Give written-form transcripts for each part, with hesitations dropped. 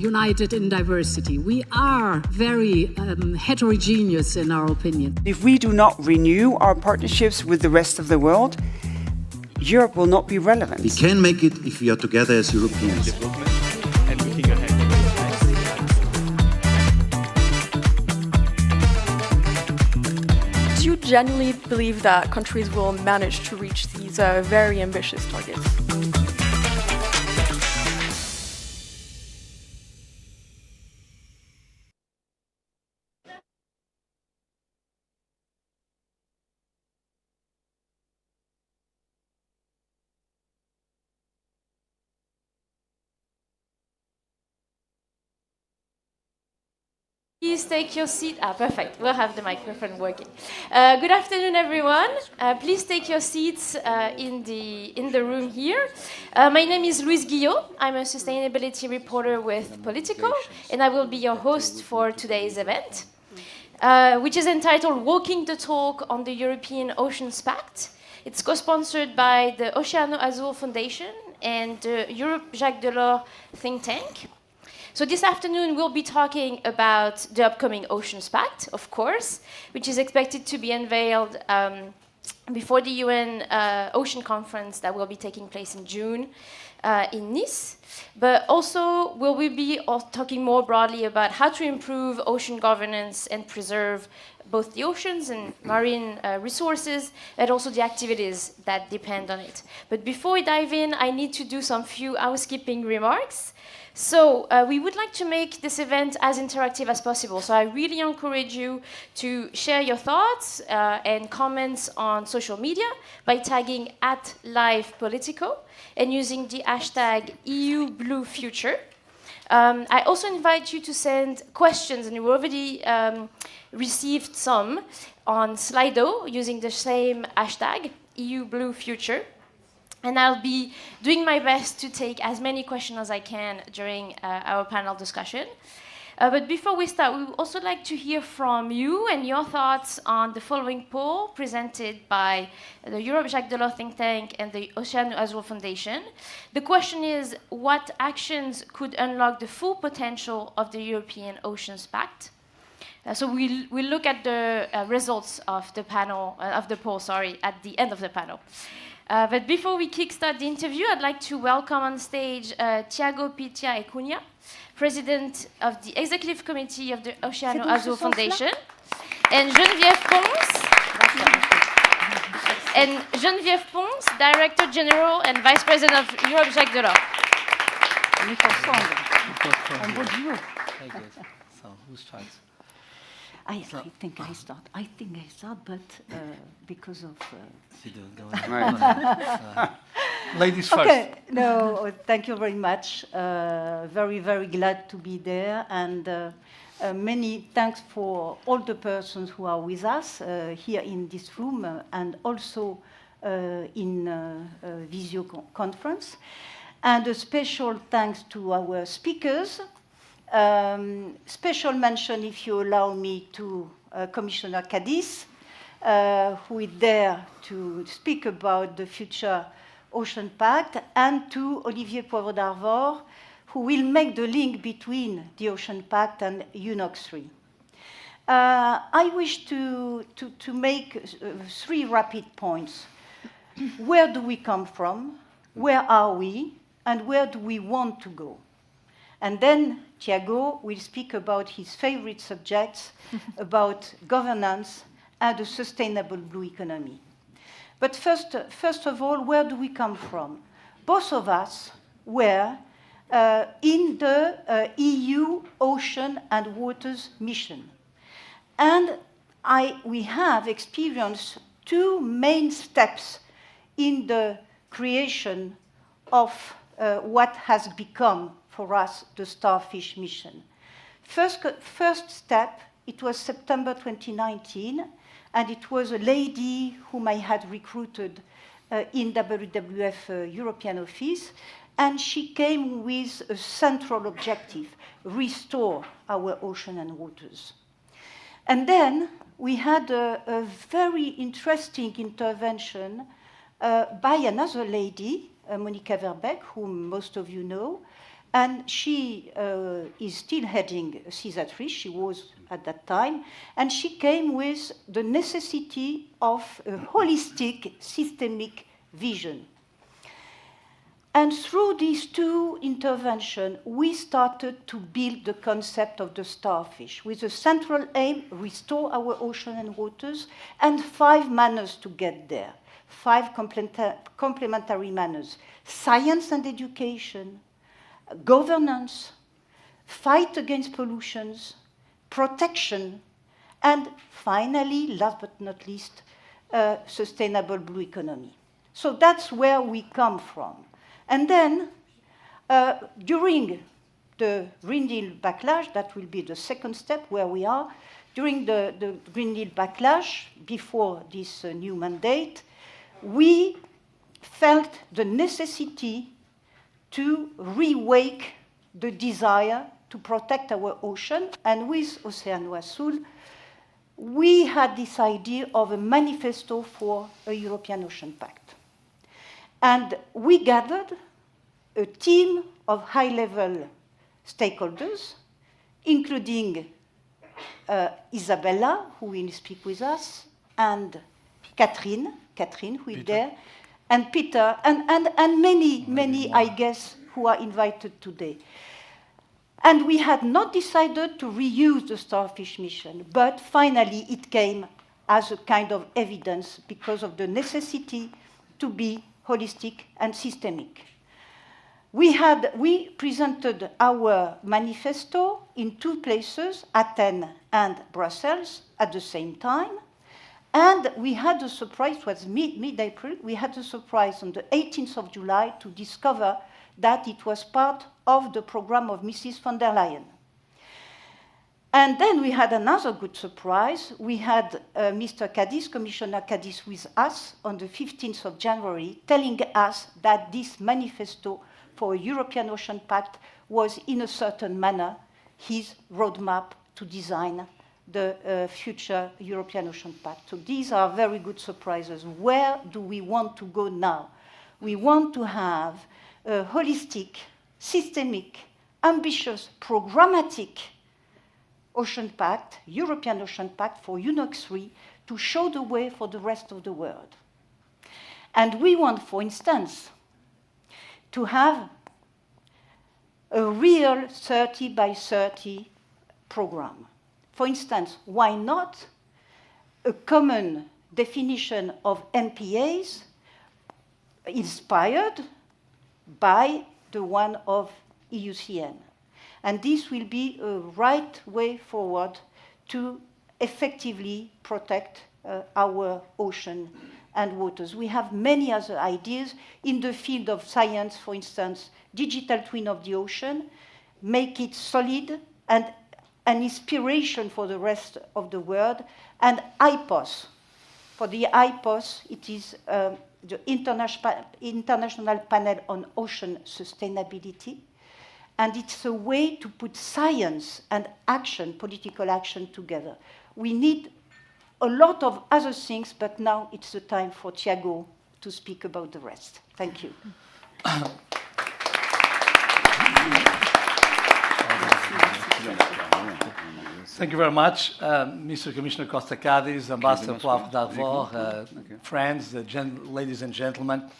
united in diversity. We are very heterogeneous in our opinion. If we do not renew our partnerships with the rest of the world, Europe will not be relevant. We can make it if we are together as Europeans. And looking ahead. Do you genuinely believe that countries will manage to reach these very ambitious targets? Please take your seat. Perfect. We'll have the microphone working. Good afternoon, everyone. Please take your seats in the room here. My name is Louise Guillot. I'm a sustainability reporter with Politico, and I will be your host for today's event, which is entitled "Walking the Talk on the European Oceans Pact." It's co-sponsored by the Oceano Azul Foundation and the Europe Jacques Delors think tank. So this afternoon, we'll be talking about the upcoming Oceans Pact, of course, which is expected to be unveiled before the UN Ocean Conference that will be taking place in June in Nice. But also, will we be talking more broadly about how to improve ocean governance and preserve both the oceans and marine resources, and also the activities that depend on it. But before we dive in, I need to do some few housekeeping remarks. So we would like to make this event as interactive as possible. So I really encourage you to share your thoughts and comments on social media by tagging @LivePolitico and using the hashtag EUBlueFuture. I also invite you to send questions, and we already received some on Slido using the same hashtag, EUBlueFuture. And I'll be doing my best to take as many questions as I can during our panel discussion. But before we start, we would also like to hear from you and your thoughts on the following poll presented by the Europe Jacques Delors think tank and the Oceano Azul Foundation. The question is, what actions could unlock the full potential of the European Oceans Pact? So we'll look at the results of the panel, of the poll, at the end of the panel. But before we kickstart the interview, I'd like to welcome on stage Tiago Pitia e Cunha, President of the Executive Committee of the Oceano Azul Foundation, and Geneviève Pons, Director General and Vice President of Europe Jacques Delors. Very good. So, who starts? I think I start, but because of... Ladies first. Okay, no, thank you very much. Very, very glad to be there. And many thanks for all the persons who are with us here in this room and also in video conference. And a special thanks to our speakers. Special mention, if you allow me, to Commissioner Cadiz, who is there to speak about the future Ocean Pact, and to Olivier Poivre d'Arvor, who will make the link between the Ocean Pact and UNOX 3. I wish to make 3 rapid points. Where do we come from? Where are we? And where do we want to go? And then Tiago will speak about his favorite subjects, about governance and a sustainable blue economy. But first of all, where do we come from? Both of us were in the EU Ocean and Waters mission. And we have experienced 2 main steps in the creation of what has become for us the Starfish mission. First step, it was September 2019, and it was a lady whom I had recruited in WWF European office, and she came with a central objective: restore our ocean and waters. And then we had a very interesting intervention by another lady, Monica Verbeek, whom most of you know, and she is still heading Seas at Risk. She was at that time, and she came with the necessity of a holistic, systemic vision. And through these two interventions, we started to build the concept of the starfish with a central aim, restore our ocean and waters, and 5 manners to get there, 5 complementary manners: science and education, governance, fight against pollutions, protection, and finally, last but not least, sustainable blue economy. So that's where we come from. And then, during the Green Deal backlash, that will be the second step where we are, during the Green Deal backlash, before this new mandate, we felt the necessity to rewake the desire to protect our ocean. And with Océano Azul, we had this idea of a manifesto for a European Ocean Pact. And we gathered a team of high-level stakeholders, including Isabella, who will speak with us, and Catherine, who is there, and Peter, and many, I guess, who are invited today. And we had not decided to reuse the Starfish mission, but finally it came as a kind of evidence because of the necessity to be holistic and systemic. We presented our manifesto in 2 places, Athens and Brussels, at the same time. And we had a surprise, it was mid-April, we had a surprise on the 18th of July to discover that it was part of the program of Mrs. von der Leyen. And then we had another good surprise. We had Mr. Cadiz, Commissioner Cadiz, with us on the 15th of January, telling us that this manifesto for a European Ocean Pact was, in a certain manner, his roadmap to design the future European Ocean Pact. So these are very good surprises. Where do we want to go now? We want to have a holistic, systemic, ambitious, programmatic Ocean Pact, European Ocean Pact for UNOX 3 to show the way for the rest of the world. And we want, for instance, to have a real 30 by 30 program. For instance, why not a common definition of NPAs inspired by the one of EUCN? And this will be a right way forward to effectively protect our ocean and waters. We have many other ideas in the field of science, for instance, digital twin of the ocean, make it solid and an inspiration for the rest of the world, and IPOS. For the IPOS, it is the International Panel on Ocean Sustainability. And it's a way to put science and action, political action, together. We need a lot of other things, but now it's the time for Thiago to speak about the rest. Thank you. Thank you very much, Mr. Commissioner Costa Cadiz, Ambassador Flávio d'Arvor, friends, ladies and gentlemen.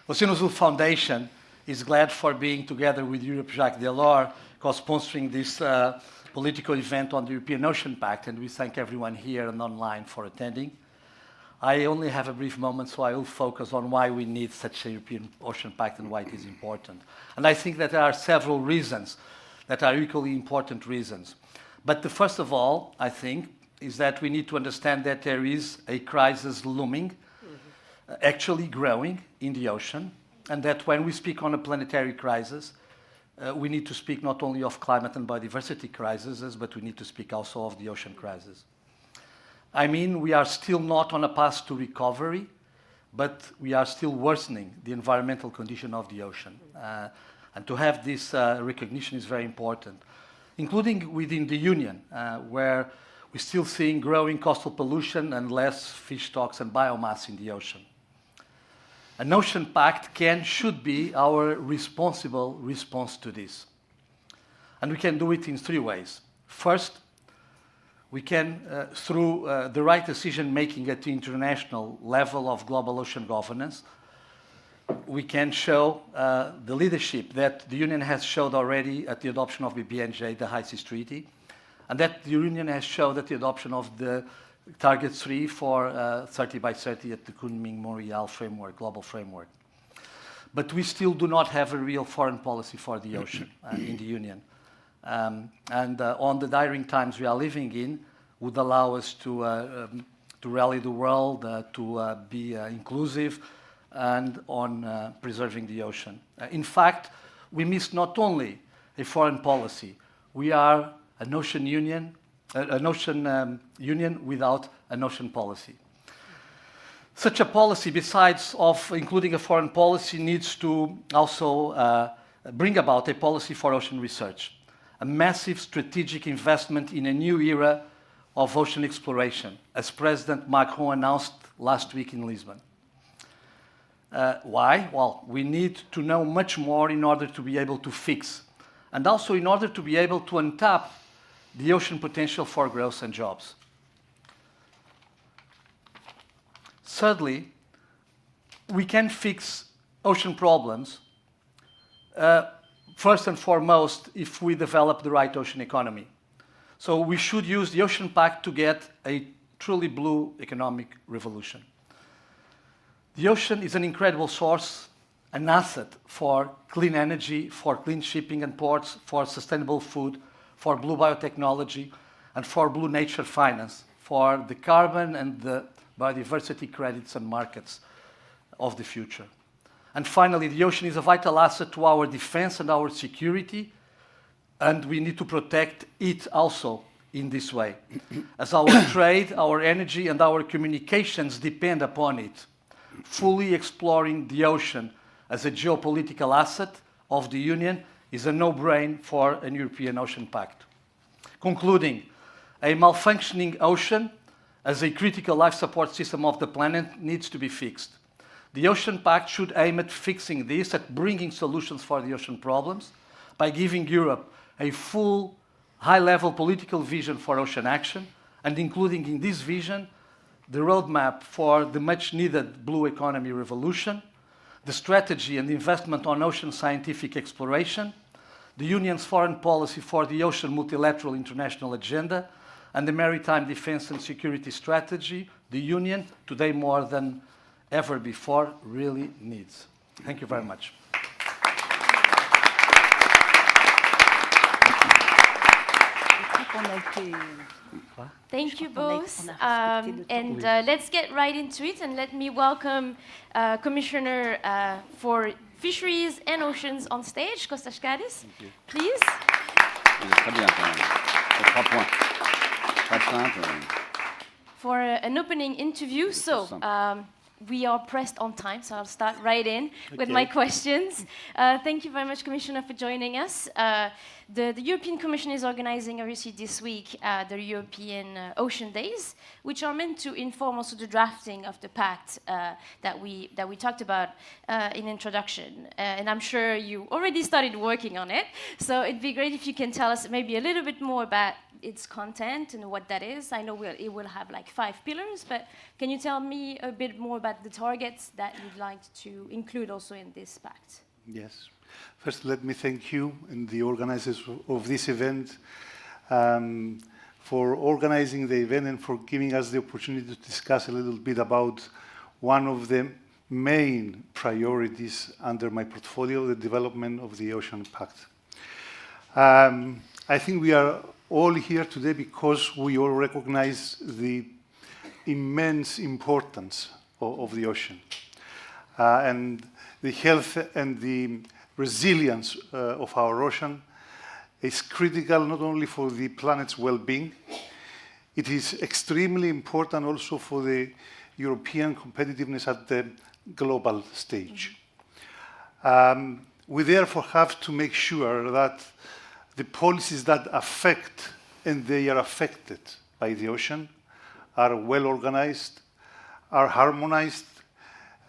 Océano Azul Foundation is glad for being together with Europe Jacques Delors, co-sponsoring this political event on the European Ocean Pact, and we thank everyone here and online for attending. I only have a brief moment, so I will focus on why we need such a European Ocean Pact and why it is important. And I think that there are several reasons that are equally important reasons. But the first of all, I think, is that we need to understand that there is a crisis looming, actually growing in the ocean, and that when we speak on a planetary crisis, we need to speak not only of climate and biodiversity crises, but we need to speak also of the ocean crisis. I mean, we are still not on a path to recovery, but we are still worsening the environmental condition of the ocean. And to have this recognition is very important, including within the Union, where we're still seeing growing coastal pollution and less fish stocks and biomass in the ocean. An ocean pact should be our responsible response to this. And we can do it in 3 ways. First, we can, through the right decision-making at the international level of global ocean governance, we can show the leadership that the Union has showed already at the adoption of BBNJ, the High Seas Treaty, and that the Union has showed at the adoption of the Target 3 for 30 by 30 at the Kunming-Montreal framework, global framework. But we still do not have a real foreign policy for the ocean in the Union. On the dire times we are living in would allow us to rally the world, to be inclusive, and on preserving the ocean. In fact, we miss not only a foreign policy, we are an ocean union, union without an ocean policy. Such a policy, besides of including a foreign policy, needs to also bring about a policy for ocean research, a massive strategic investment in a new era of ocean exploration, as President Macron announced last week in Lisbon. Why? Well, we need to know much more in order to be able to fix, and also in order to be able to untap the ocean potential for growth and jobs. Thirdly, we can fix ocean problems, first and foremost, if we develop the right ocean economy. So we should use the Ocean Pact to get a truly blue economic revolution. The ocean is an incredible source, an asset for clean energy, for clean shipping and ports, for sustainable food, for blue biotechnology, and for blue nature finance, for the carbon and the biodiversity credits and markets of the future. And finally, the ocean is a vital asset to our defense and our security, and we need to protect it also in this way, as our trade, our energy, and our communications depend upon it. Fully exploring the ocean as a geopolitical asset of the Union is a no-brainer for an European Ocean Pact. Concluding, a malfunctioning ocean as a critical life support system of the planet needs to be fixed. The Ocean Pact should aim at fixing this, at bringing solutions for the ocean problems, by giving Europe a full, high-level political vision for ocean action, and including in this vision the roadmap for the much-needed blue economy revolution, the strategy and investment on ocean scientific exploration, the Union's foreign policy for the ocean multilateral international agenda, and the maritime defense and security strategy the Union, today more than ever before, really needs. Thank you very much. Thank you both. Let's get right into it, and let me welcome Commissioner for Fisheries and Oceans on stage, Kostas Kadis, please. For an opening interview. So we are pressed on time, so I'll start right in with my questions. Thank you very much, Commissioner, for joining us. The European Commission is organizing, obviously, this week the European Ocean Days, which are meant to inform also the drafting of the Pact that we talked about in introduction. And I'm sure you already started working on it. So it'd be great if you can tell us maybe a little bit more about its content and what that is. I know it will have like 5 pillars, but can you tell me a bit more about the targets that you'd like to include also in this Pact? Yes. First, let me thank you and the organizers of this event for organizing the event and for giving us the opportunity to discuss a little bit about one of the main priorities under my portfolio, the development of the Ocean Pact. I think we are all here today because we all recognize the immense importance of the ocean and the health and the resilience of our ocean is critical not only for the planet's well-being, it is extremely important also for the European competitiveness at the global stage. We therefore have to make sure that the policies that affect and they are affected by the ocean are well organized, are harmonized,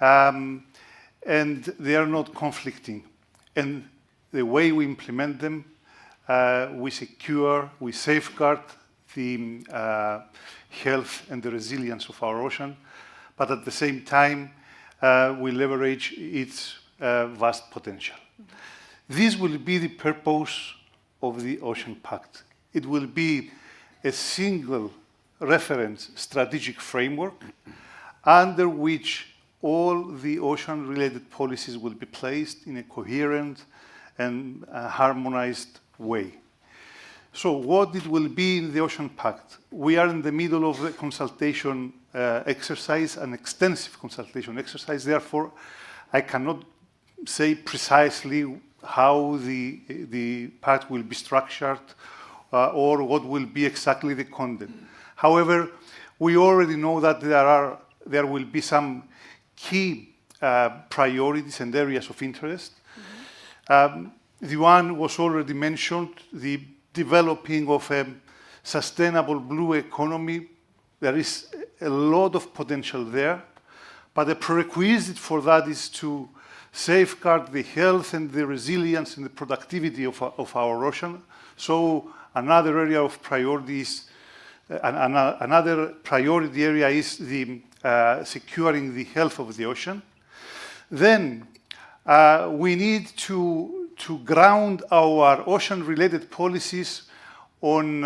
and they are not conflicting. And the way we implement them we secure, we safeguard the health and the resilience of our ocean, but at the same time, we leverage its vast potential. This will be the purpose of the Ocean Pact. It will be a single reference strategic framework under which all the ocean-related policies will be placed in a coherent and harmonized way. So what it will be in the Ocean Pact? We are in the middle of a consultation exercise, an extensive consultation exercise. Therefore, I cannot say precisely how the pact will be structured or what will be exactly the content. However, we already know that there will be some key priorities and areas of interest. The one was already mentioned, the developing of a sustainable blue economy. There is a lot of potential there, but the prerequisite for that is to safeguard the health and the resilience and the productivity of our ocean. So another area of priorities, another priority area is the securing the health of the ocean. Then we need to ground our ocean-related policies on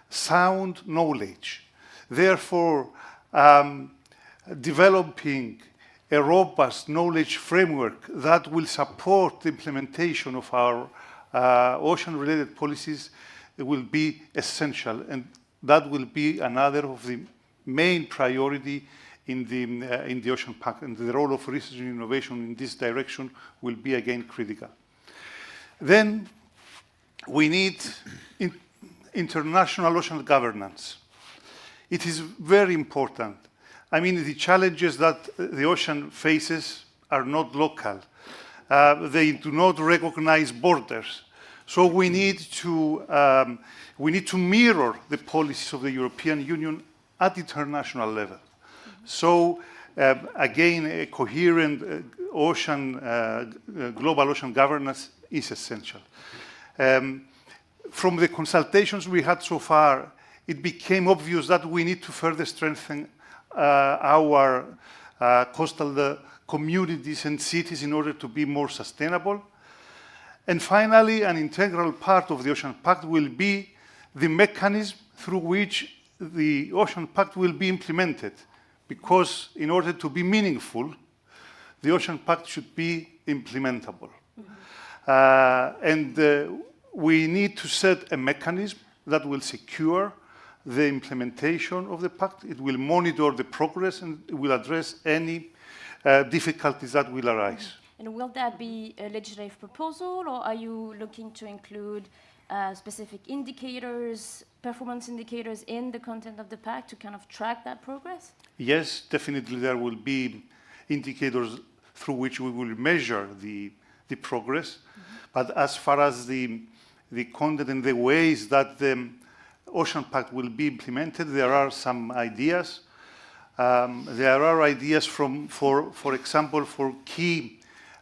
sound knowledge. Therefore, developing a robust knowledge framework that will support the implementation of our ocean-related policies will be essential, and that will be another of the main priority in the Ocean Pact, and the role of research and innovation in this direction will be again critical. Then we need international ocean governance. It is very important. I mean, the challenges that the ocean faces are not local. They do not recognize borders. So we need to mirror the policies of the European Union at international level. So again, a coherent global ocean governance is essential. From the consultations we had so far, it became obvious that we need to further strengthen our coastal communities and cities in order to be more sustainable. And finally, an integral part of the Ocean Pact will be the mechanism through which the Ocean Pact will be implemented. Because in order to be meaningful, the Ocean Pact should be implementable. And we need to set a mechanism that will secure the implementation of the pact. It will monitor the progress and it will address any difficulties that will arise. And will that be a legislative proposal, or are you looking to include specific indicators, performance indicators in the content of the pact to kind of track that progress? Yes, definitely there will be indicators through which we will measure the progress. But as far as the content and the ways that the Ocean Pact will be implemented, there are some ideas. There are ideas for example, for key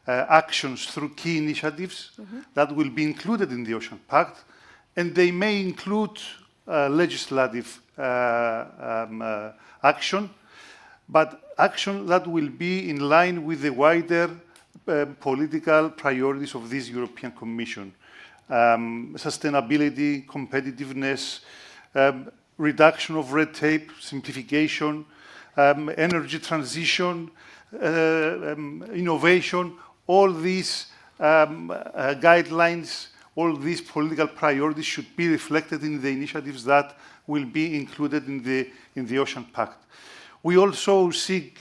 actions through key initiatives that will be included in the Ocean Pact, and they may include legislative action, but action that will be in line with the wider political priorities of this European Commission. Sustainability, competitiveness, reduction of red tape, simplification, energy transition, innovation, all these guidelines, all these political priorities should be reflected in the initiatives that will be included in the Ocean Pact. We also seek,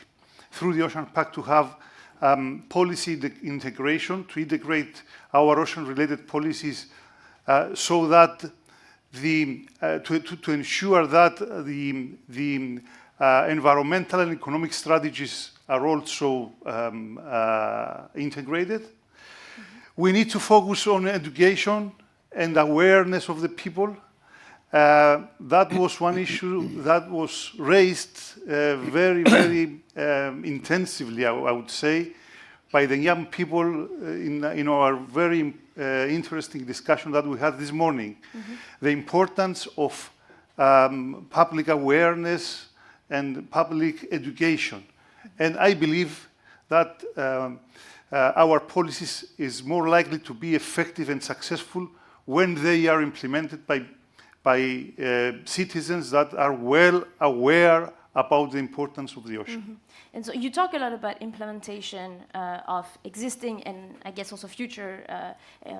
through the Ocean Pact, to have policy integration, to integrate our ocean-related policies so that to ensure that the environmental and economic strategies are also integrated. We need to focus on education and awareness of the people. That was one issue that was raised very, very intensively, I would say, by the young people in our very interesting discussion that we had this morning, the importance of public awareness and public education. And I believe that our policies is more likely to be effective and successful when they are implemented by citizens that are well aware about the importance of the ocean. And so you talk a lot about implementation of existing and I guess also future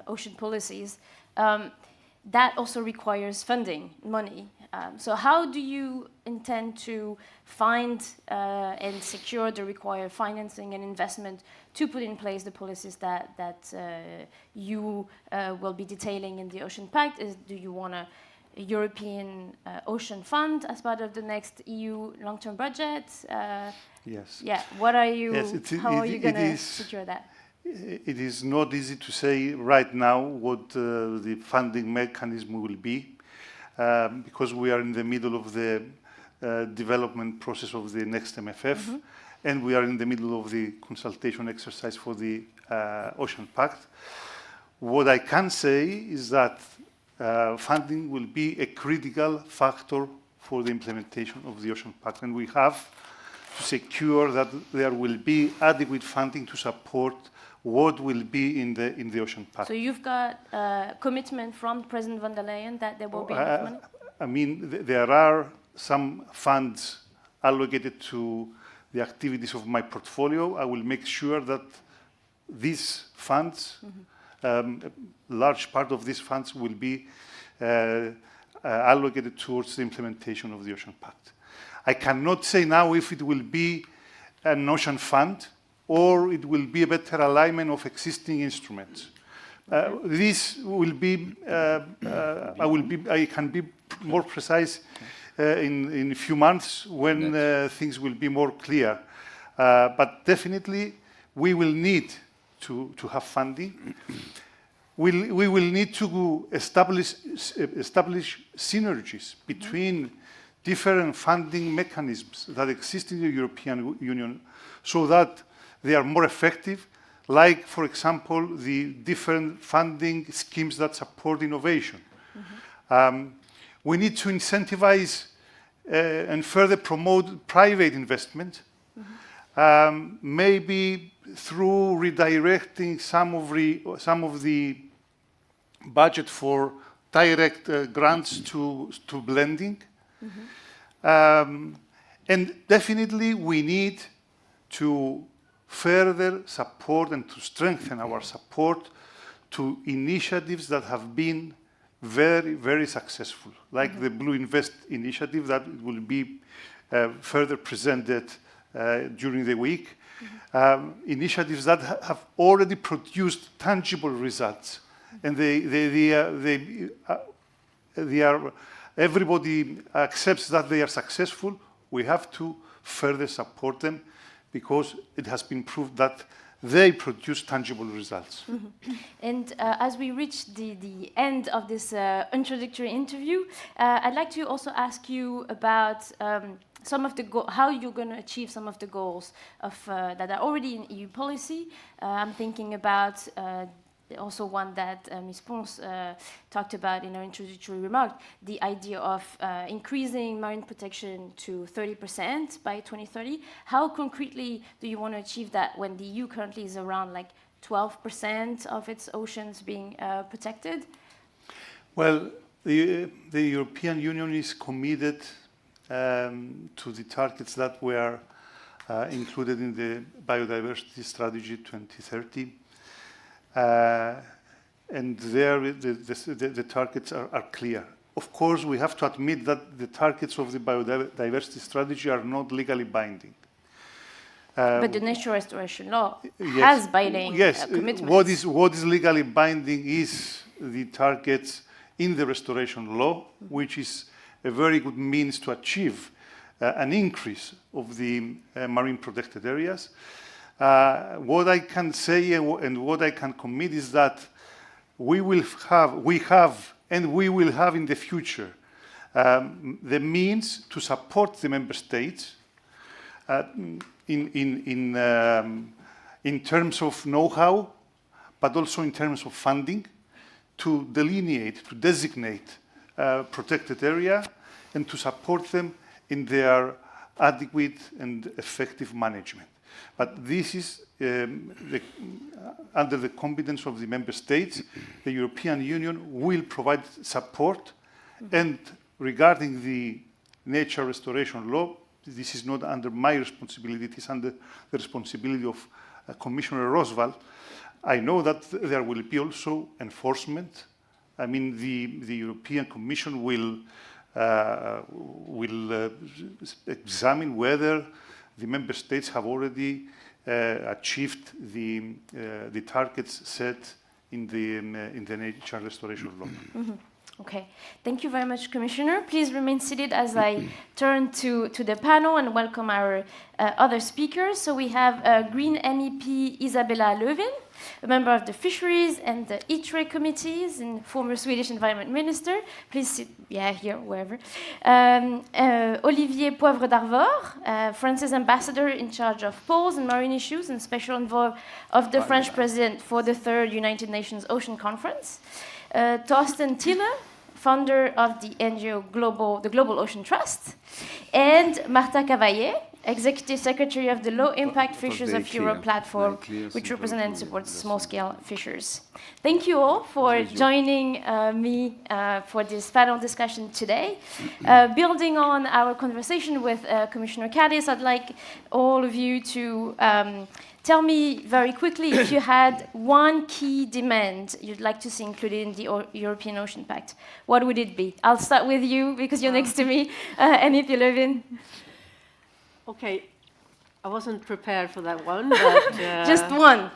ocean policies. That also requires funding, money. So how do you intend to find and secure the required financing and investment to put in place the policies that you will be detailing in the Ocean Pact? Do you want a European Ocean Fund as part of the next EU long-term budget? Yes. Yeah. What are you? Yes, how are you going to secure that? It is not easy to say right now what the funding mechanism will be, because we are in the middle of the development process of the next MFF, and we are in the middle of the consultation exercise for the Ocean Pact. What I can say is that funding will be a critical factor for the implementation of the Ocean Pact, and we have to secure that there will be adequate funding to support what will be in the Ocean Pact. So you've got commitment from President von der Leyen that there will be enough money? I mean, there are some funds allocated to the activities of my portfolio. I will make sure that these funds, a large part of these funds will be allocated towards the implementation of the Ocean Pact. I cannot say now if it will be an ocean fund or it will be a better alignment of existing instruments. This will be, I can be more precise in a few months when things will be more clear. But definitely we will need to have funding. We will need to establish synergies between different funding mechanisms that exist in the European Union so that they are more effective, like, for example, the different funding schemes that support innovation. We need to incentivize and further promote private investment, maybe through redirecting some of the budget for direct grants to blending. And definitely we need to further support and to strengthen our support to initiatives that have been very, very successful, like the Blue Invest initiative that will be further presented during the week. Initiatives that have already produced tangible results, and they are, everybody accepts that they are successful. We have to further support them because it has been proved that they produce tangible results. And as we reach the end of this introductory interview, I'd like to also ask you about some of the how you're going to achieve some of the goals of that are already in EU policy. I'm thinking about also one that Ms. Pons talked about in her introductory remark, the idea of increasing marine protection to 30% by 2030. How concretely do you want to achieve that when the EU currently is around like 12% of its oceans being protected? Well, the European Union is committed to the targets that were included in the Biodiversity Strategy 2030. And there the targets are clear. Of course, we have to admit that the targets of the biodiversity strategy are not legally binding. But the Nature Restoration Law has binding commitments. What is legally binding is the targets in the Restoration Law, which is a very good means to achieve an increase of the marine protected areas. What I can say and what I can commit is that we have and we will have in the future the means to support the member states in in terms of know-how, but also in terms of funding, to delineate, to designate protected area and to support them in their adequate and effective management. But this is under the competence of the member states. The European Union will provide support. And regarding the nature restoration law, this is not under my responsibility, it is under the responsibility of Commissioner Roswell. I know that there will be also enforcement. I mean, the European Commission will examine whether the member states have already achieved the targets set in the nature restoration law. Okay, thank you very much, Commissioner. Please remain seated as I turn to the panel and welcome our other speakers. So we have Green MEP Isabella Lövin, a member of the Fisheries and the ITRE committees and former Swedish Environment Minister. Please sit, here, wherever. Olivier Poivre d'Arvor, France's ambassador in charge of poles and marine issues and special envoy of the French president for the 3rd United Nations Ocean Conference. Thorsten Tiller, founder of the NGO the Global Ocean Trust, and Marta Cavaillé, Executive Secretary of the Low Impact Fishers of Europe platform, which represents and supports small-scale fishers. Thank you all for joining me for this panel discussion today. Building on our conversation with Commissioner Cadiz, I'd like all of you to tell me very quickly if you had one key demand you'd like to see included in the European Ocean Pact. What would it be? I'll start with you because you're next to me, MEP Lövin. Okay, I wasn't prepared for that one, but just one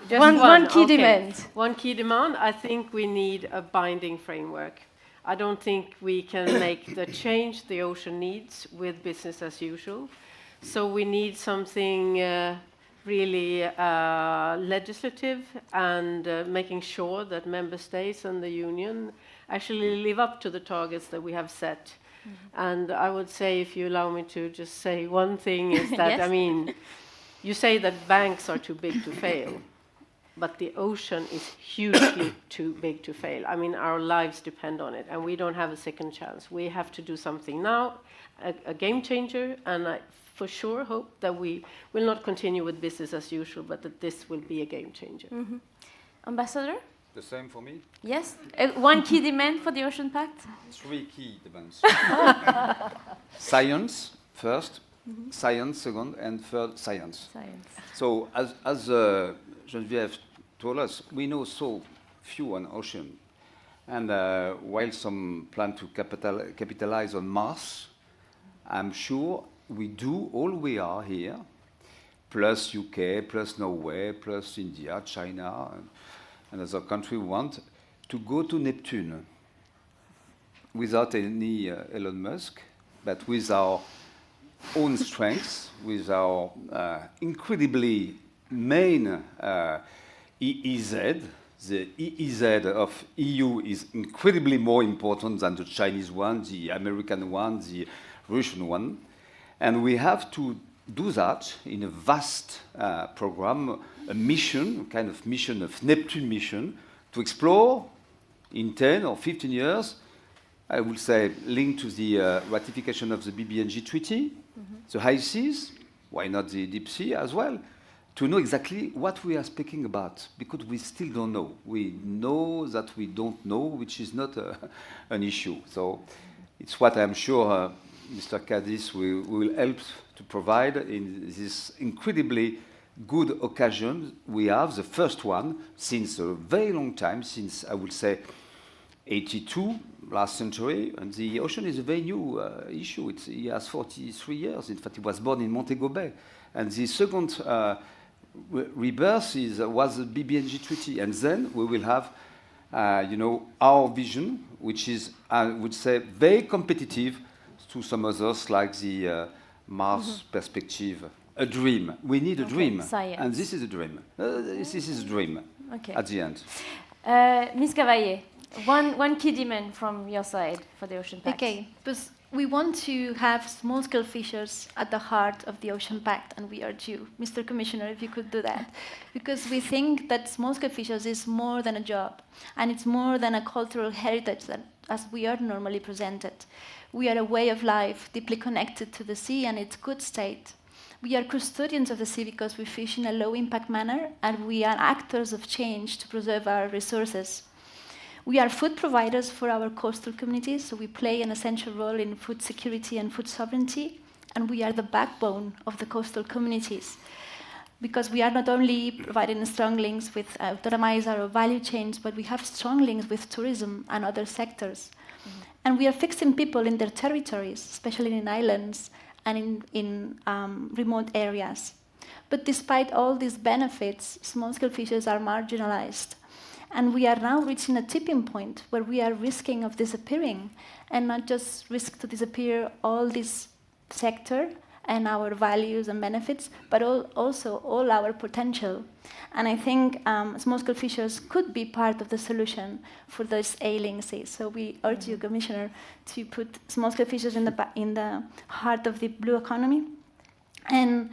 key demand. One key demand. I think we need a binding framework. I don't think we can make the change the ocean needs with business as usual. So we need something really legislative and making sure that member states and the union actually live up to the targets that we have set. And I would say, if you allow me to just say one thing, is that, I mean, you say that banks are too big to fail, but the ocean is hugely too big to fail. I mean, our lives depend on it, and we don't have a second chance. We have to do something now, a game changer, and I for sure hope that we will not continue with business as usual, but that this will be a game changer. Ambassador? The same for me? Yes. One key demand for the Ocean Pact? 3 key demands. Science first, science second, and third, science. So as Geneviève told us, we know so few on ocean. And while some plan to capitalize on Mars, I'm sure we do all we are here, plus UK, plus Norway, plus India, China, and other countries want to go to Neptune without any Elon Musk, but with our own strengths, with our incredibly main EEZ. The EEZ of EU is incredibly more important than the Chinese one, the American one, the Russian one. And we have to do that in a vast program, a mission, a kind of mission of Neptune mission, to explore in 10 or 15 years, I would say, linked to the ratification of the BBNG Treaty, the high seas, why not the deep sea as well, to know exactly what we are speaking about, because we still don't know. We know that we don't know, which is not an issue. So it's what I'm sure Mr. Cadiz will help to provide in this incredibly good occasion we have, the first one since a very long time, since I would say 82, last century, and the ocean is a very new issue. It has 43 years. In fact, it was born in Montego Bay. And the second rebirth was the BBNG Treaty. And then we will have, our vision, which is, I would say, very competitive to some others, like the Mars perspective. A dream. We need a dream. Science. And this is a dream. This is a dream at the end. Ms. Cavaillé, one key demand from your side for the Ocean Pact. Okay, because we want to have small-scale fishers at the heart of the Ocean Pact, and we urge you, Mr. Commissioner, if you could do that. Because we think that small-scale fishers is more than a job, and it's more than a cultural heritage that, as we are normally presented. We are a way of life deeply connected to the sea and its good state. We are custodians of the sea because we fish in a low-impact manner, and we are actors of change to preserve our resources. We are food providers for our coastal communities, so we play an essential role in food security and food sovereignty, and we are the backbone of the coastal communities, because we are not only providing strong links with autonomize our value chains, but we have strong links with tourism and other sectors. And we are fixing people in their territories, especially in islands and in remote areas. But despite all these benefits, small-scale fishers are marginalized. And we are now reaching a tipping point where we are risking of disappearing, and not just risk to disappear all this sector and our values and benefits, but also all our potential. And I think small-scale fishers could be part of the solution for this ailing sea. So we urge you, Commissioner, to put small-scale fishers in the heart of the blue economy. And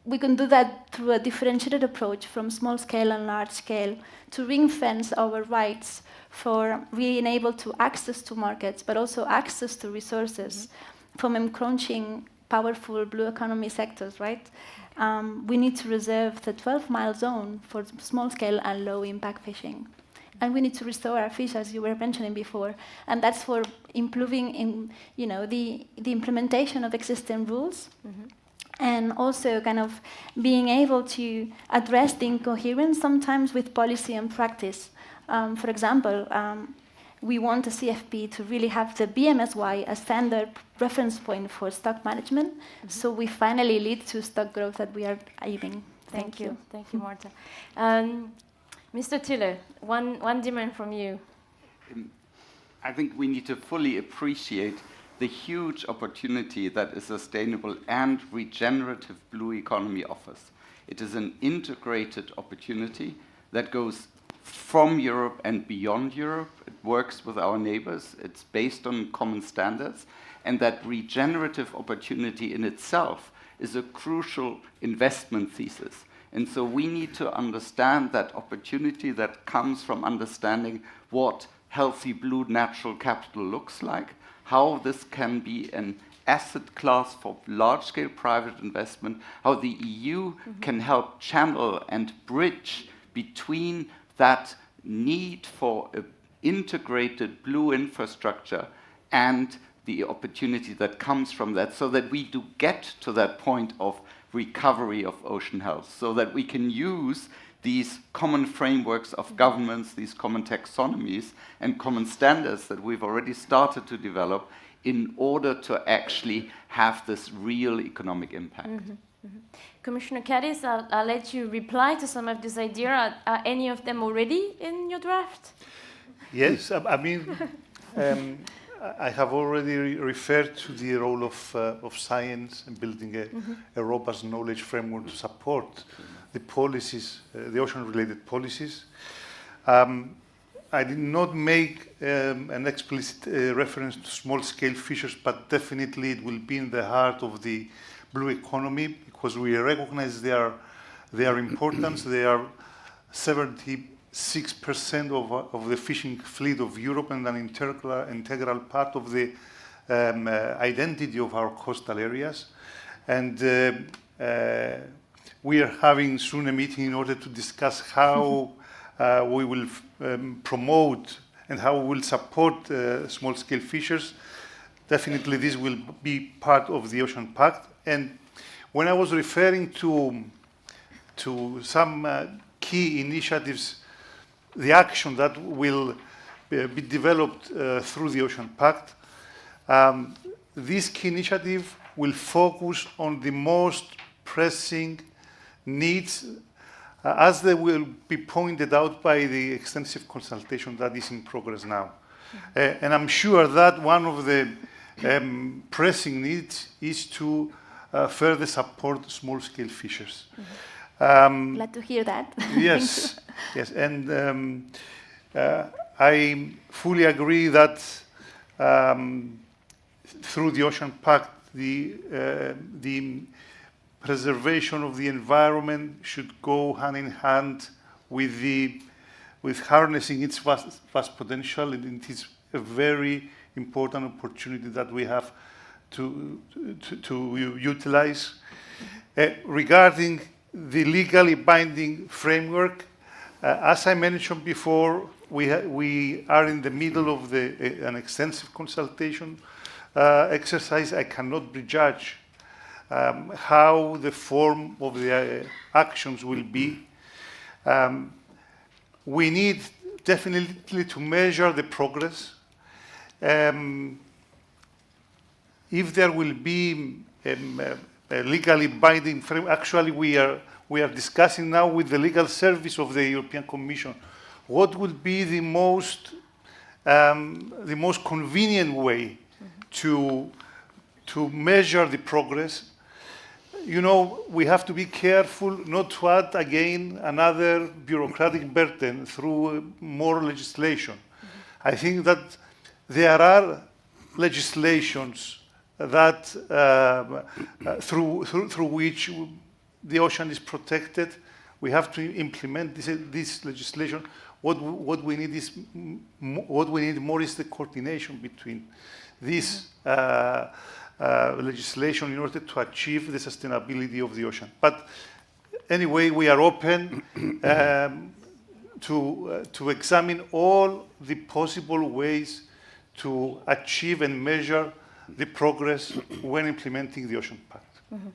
we can do that through a differentiated approach from small scale and large scale to ring-fence our rights for being able to access to markets, but also access to resources from encroaching powerful blue economy sectors, right? We need to reserve the 12-mile zone for small scale and low impact fishing. And we need to restore our fish, as you were mentioning before. And that's for improving in, the implementation of existing rules. And also kind of being able to address the incoherence sometimes with policy and practice. For example, we want the CFP to really have the BMSY as standard reference point for stock management, so we finally lead to stock growth that we are aiming. Thank you. Thank you, Marta. Mr. Tiller, one demand from you. I think we need to fully appreciate the huge opportunity that a sustainable and regenerative blue economy offers. It is an integrated opportunity that goes from Europe and beyond Europe. It works with our neighbors. It's based on common standards. And that regenerative opportunity in itself is a crucial investment thesis. And so we need to understand that opportunity that comes from understanding what healthy blue natural capital looks like, how this can be an asset class for large-scale private investment, how the EU can help channel and bridge between that need for an integrated blue infrastructure and the opportunity that comes from that, so that we do get to that point of recovery of ocean health, so that we can use these common frameworks of governments, these common taxonomies and common standards that we've already started to develop in order to actually have this real economic impact. Commissioner Cadiz, I'll let you reply to some of these ideas. Are any of them already in your draft? Yes, I mean, I have already referred to the role of science in building a robust knowledge framework to support the policies, the ocean-related policies. I did not make an explicit reference to small-scale fishers, but definitely it will be in the heart of the blue economy because we recognize their importance. They are 76% of the fishing fleet of Europe and an integral part of the identity of our coastal areas. And we are having soon a meeting in order to discuss how we will promote and how we will support small-scale fishers. Definitely this will be part of the Ocean Pact. And when I was referring to some key initiatives, the action that will be developed through the Ocean Pact, this key initiative will focus on the most pressing needs as they will be pointed out by the extensive consultation that is in progress now. And I'm sure that one of the pressing needs is to further support small-scale fishers. Glad to hear that. Yes, yes, and I fully agree that through the Ocean Pact, the preservation of the environment should go hand in hand with harnessing its vast potential, and it is a very important opportunity that we have to utilize. Regarding the legally binding framework, as I mentioned before, we are in the middle of an extensive consultation exercise. I cannot prejudge how the form of the actions will be. We need definitely to measure the progress. If there will be a legally binding framework, actually we are discussing now with the legal service of the European Commission what would be the most convenient way to measure the progress. You know, we have to be careful not to add again another bureaucratic burden through more legislation. I think that there are legislations that through which the ocean is protected. We have to implement this legislation. What we need more is the coordination between this legislation in order to achieve the sustainability of the ocean. But anyway, we are open to examine all the possible ways to achieve and measure the progress when implementing the Ocean Pact. Mm-hmm.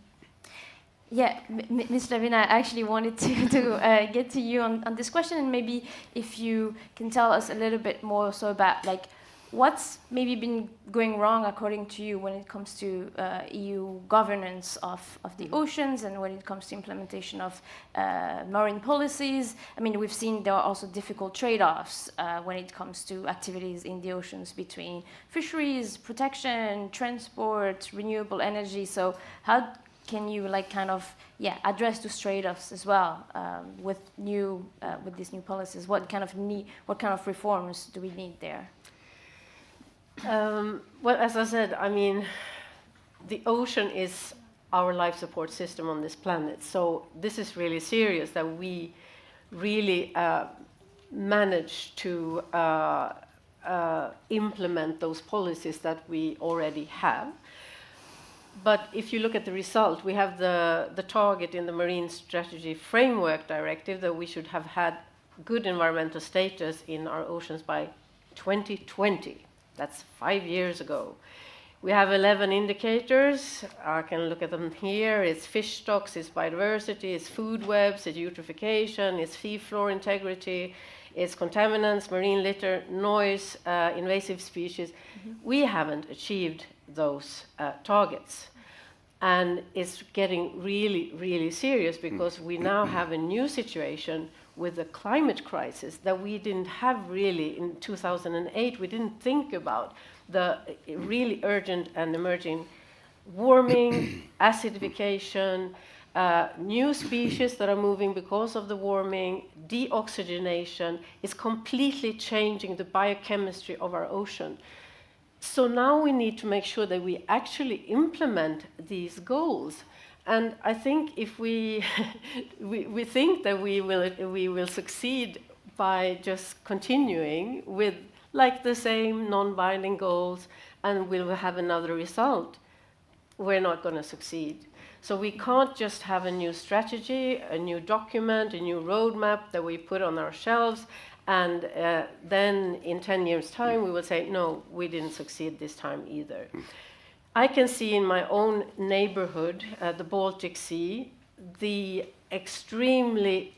Yeah, Ms. Levin, I actually wanted to get to you on this question, and maybe if you can tell us a little bit more so about like what's maybe been going wrong according to you when it comes to EU governance of the oceans and when it comes to implementation of marine policies. I mean, we've seen there are also difficult trade-offs when it comes to activities in the oceans between fisheries, protection, transport, renewable energy. So how can you like kind of address those trade-offs as well with these new policies? What kind of reforms do we need there? Well, as I said, I mean, the ocean is our life support system on this planet. So this is really serious that we really manage to implement those policies that we already have. But if you look at the result, we have the target in the Marine Strategy Framework Directive that we should have had good environmental status in our oceans by 2020. That's 5 years ago. We have 11 indicators. I can look at them here. It's fish stocks, it's biodiversity, it's food webs, it's eutrophication, it's seafloor integrity, it's contaminants, marine litter, noise, invasive species. Mm-hmm. We haven't achieved those targets. And it's getting really, really serious because we now have a new situation with the climate crisis that we didn't have really in 2008. We didn't think about the really urgent and emerging warming, acidification, new species that are moving because of the warming, deoxygenation. Is completely changing the biochemistry of our ocean. So now we need to make sure that we actually implement these goals. And I think if we we think that we will succeed by just continuing with like the same non-binding goals and we'll have another result, we're not going to succeed. So we can't just have a new strategy, a new document, a new roadmap that we put on our shelves, and then in 10 years' time we will say, no, we didn't succeed this time either. I can see in my own neighborhood, the Baltic Sea, the extremely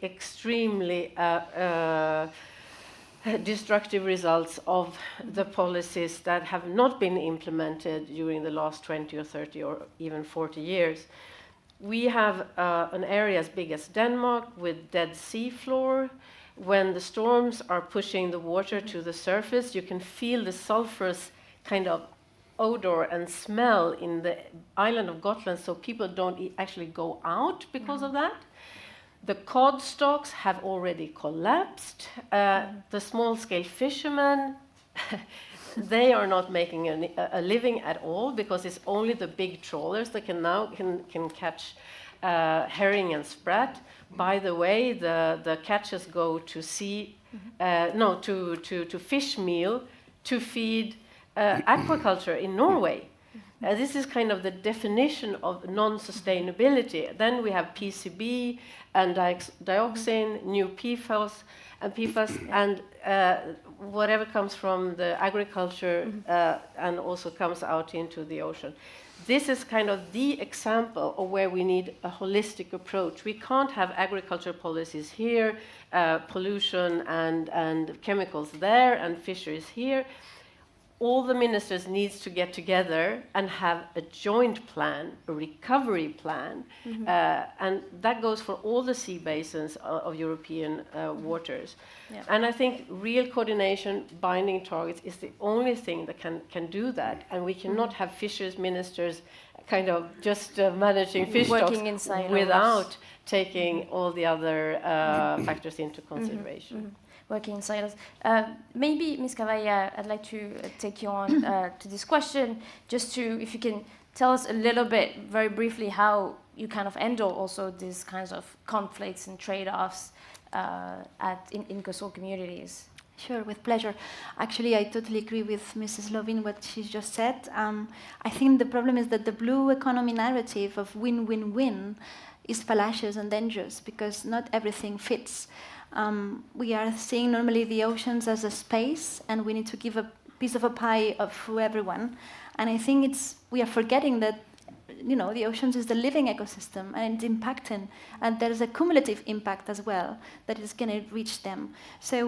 destructive results of the policies that have not been implemented during the last 20 or 30 or even 40 years. We have an area as big as Denmark with dead sea floor. When the storms are pushing the water to the surface, you can feel the sulfurous kind of odor and smell in the island of Gotland, so people don't actually go out because of that. The cod stocks have already collapsed. The small-scale fishermen they are not making a living at all, because it's only the big trawlers that can catch herring and sprat. By the way, the catches go to to fish meal to feed aquaculture in Norway. This is kind of the definition of non-sustainability. Then we have PCB and dioxin, new PFAS, and whatever comes from the agriculture and also comes out into the ocean. This is kind of the example of where we need a holistic approach. We can't have agriculture policies here, pollution and chemicals there, and fisheries here. All the ministers needs to get together and have a joint plan, a recovery plan, and that goes for all the sea basins of European waters. Yeah. And I think real coordination, binding targets, is the only thing that can do that. And we cannot have fisheries ministers kind of just managing fish stocks without taking all the other factors into consideration. Working in silos. Maybe, Ms. Cavalla, I'd like to take you on to this question, just to, if you can tell us a little bit, very briefly, how you kind of handle also these kinds of conflicts and trade-offs in coastal communities. Sure, with pleasure. Actually, I totally agree with Mrs. Lovin, what she just said. I think the problem is that the blue economy narrative of win-win-win is fallacious and dangerous, because not everything fits. We are seeing normally the oceans as a space, and we need to give a piece of a pie for everyone. And I think we are forgetting that, the oceans is the living ecosystem, and it's impacting, and there is a cumulative impact as well that is going to reach them. So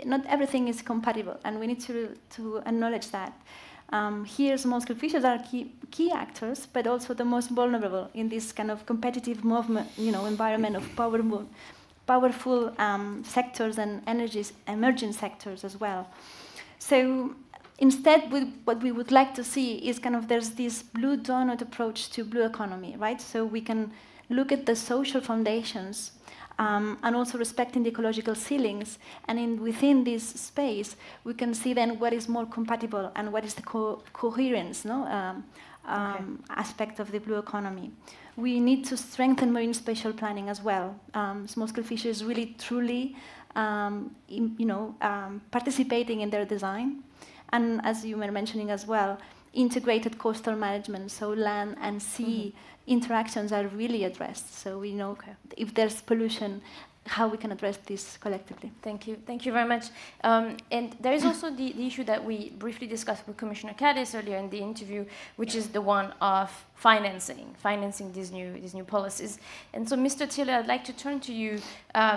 not everything is compatible, and we need to acknowledge that. Here, small-scale fishers are key actors, but also the most vulnerable in this kind of competitive movement, environment of powerful sectors and emerging sectors as well. So instead, what we would like to see is there's this blue donut approach to blue economy, right? So we can look at the social foundations and also respecting the ecological ceilings. And within this space, we can see then what is more compatible and what is the coherence aspect of the blue economy. We need to strengthen marine spatial planning as well. Small-scale fishers really, truly, participating in their design. And as you were mentioning as well, integrated coastal management, so land and sea interactions are really addressed. So we know if there's pollution, how we can address this collectively. Thank you very much. And there is also the issue that we briefly discussed with Commissioner Cadiz earlier in the interview, which is the one of financing these new policies. And so, Mr. Tiller, I'd like to turn to you,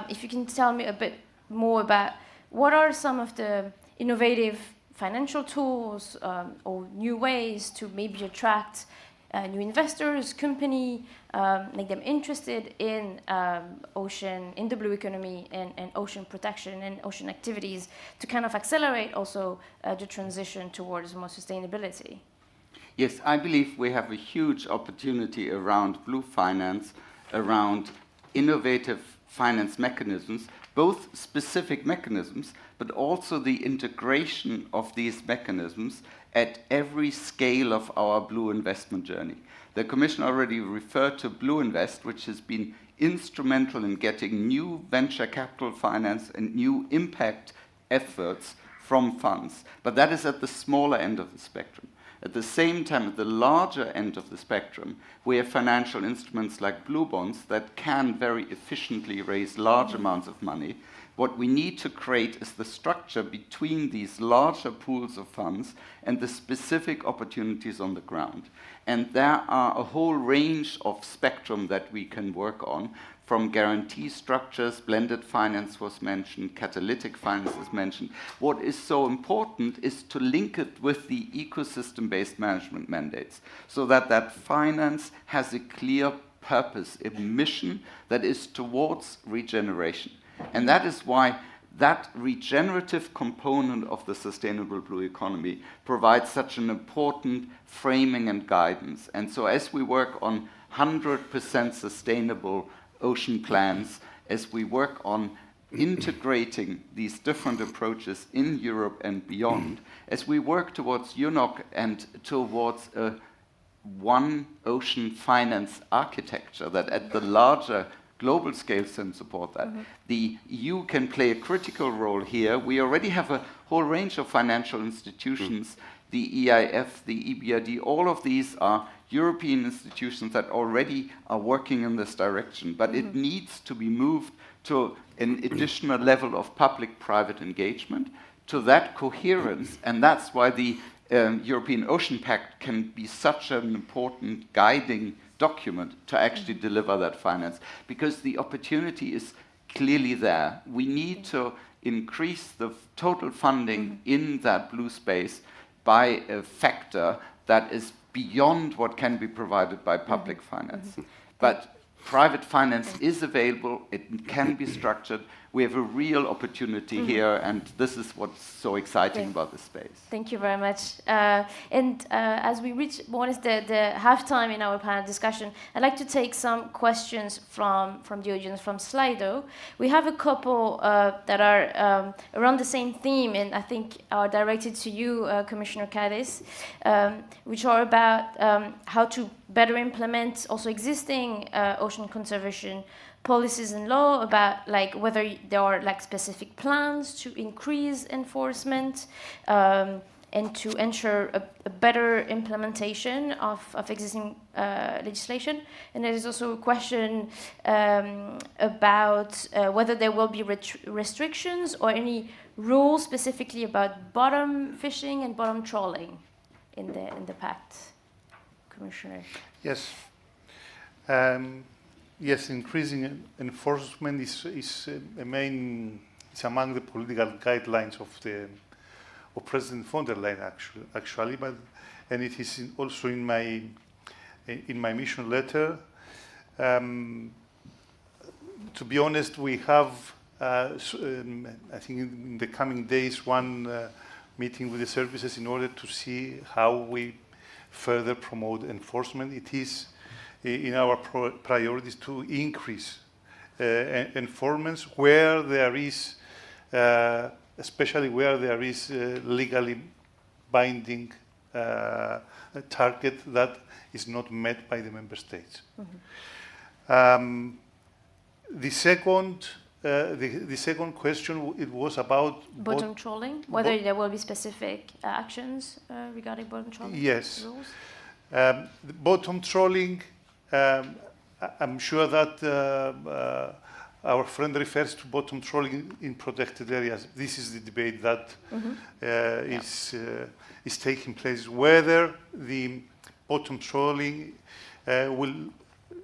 if you can tell me a bit more about what are some of the innovative financial tools or new ways to maybe attract new investors, company, make them interested in in the blue economy and ocean protection and ocean activities to kind of accelerate also the transition towards more sustainability. Yes, I believe we have a huge opportunity around blue finance, around innovative finance mechanisms, both specific mechanisms, but also the integration of these mechanisms at every scale of our blue investment journey. The Commission already referred to Blue Invest, which has been instrumental in getting new venture capital finance and new impact efforts from funds. But that is at the smaller end of the spectrum. At the same time, at the larger end of the spectrum, we have financial instruments like blue bonds that can very efficiently raise large amounts of money. What we need to create is the structure between these larger pools of funds and the specific opportunities on the ground. And there are a whole range of spectrum that we can work on, from guarantee structures, blended finance was mentioned, catalytic finance is mentioned. What is so important is to link it with the ecosystem-based management mandates, so that that finance has a clear purpose, a mission that is towards regeneration. And that is why that regenerative component of the sustainable blue economy provides such an important framing and guidance. And so as we work on 100% sustainable ocean plans, as we work on integrating these different approaches in Europe and beyond, as we work towards UNOC and towards a one ocean finance architecture that at the larger global scale can support that. The EU can play a critical role here. We already have a whole range of financial institutions, the EIF, the EBRD, all of these are European institutions that already are working in this direction, but it needs to be moved to an additional level of public-private engagement, to that coherence, and that's why the European Ocean Pact can be such an important guiding document to actually deliver that finance, because the opportunity is clearly there. We need to increase the total funding in that blue space by a factor that is beyond what can be provided by public finance. But private finance is available, it can be structured. We have a real opportunity here, and this is what's so exciting about this space. Thank you very much. As we reach more or less the halftime in our panel discussion, I'd like to take some questions from the audience from Slido. We have a couple that are around the same theme, and I think are directed to you, Commissioner Cadiz, which are about how to better implement also existing ocean conservation policies and law, about like whether there are like specific plans to increase enforcement and to ensure a better implementation of existing legislation. And there is also a question about whether there will be restrictions or any rules specifically about bottom fishing and bottom trawling in the Pact. Commissioner. Yes. Yes, increasing enforcement is it's among the political guidelines of President von der Leyen actually, and it is also in my mission letter. To be honest, we have I think in the coming days one meeting with the services in order to see how we further promote enforcement. It is in our priorities to increase enforcement where there is, especially where there is legally binding target that is not met by the member states. The second question, it was about bottom trawling, whether there will be specific actions regarding bottom trawling. Yes. Rules? The bottom trawling, I'm sure that our friend refers to bottom trawling in protected areas. This is the debate that is taking place, whether the bottom trawling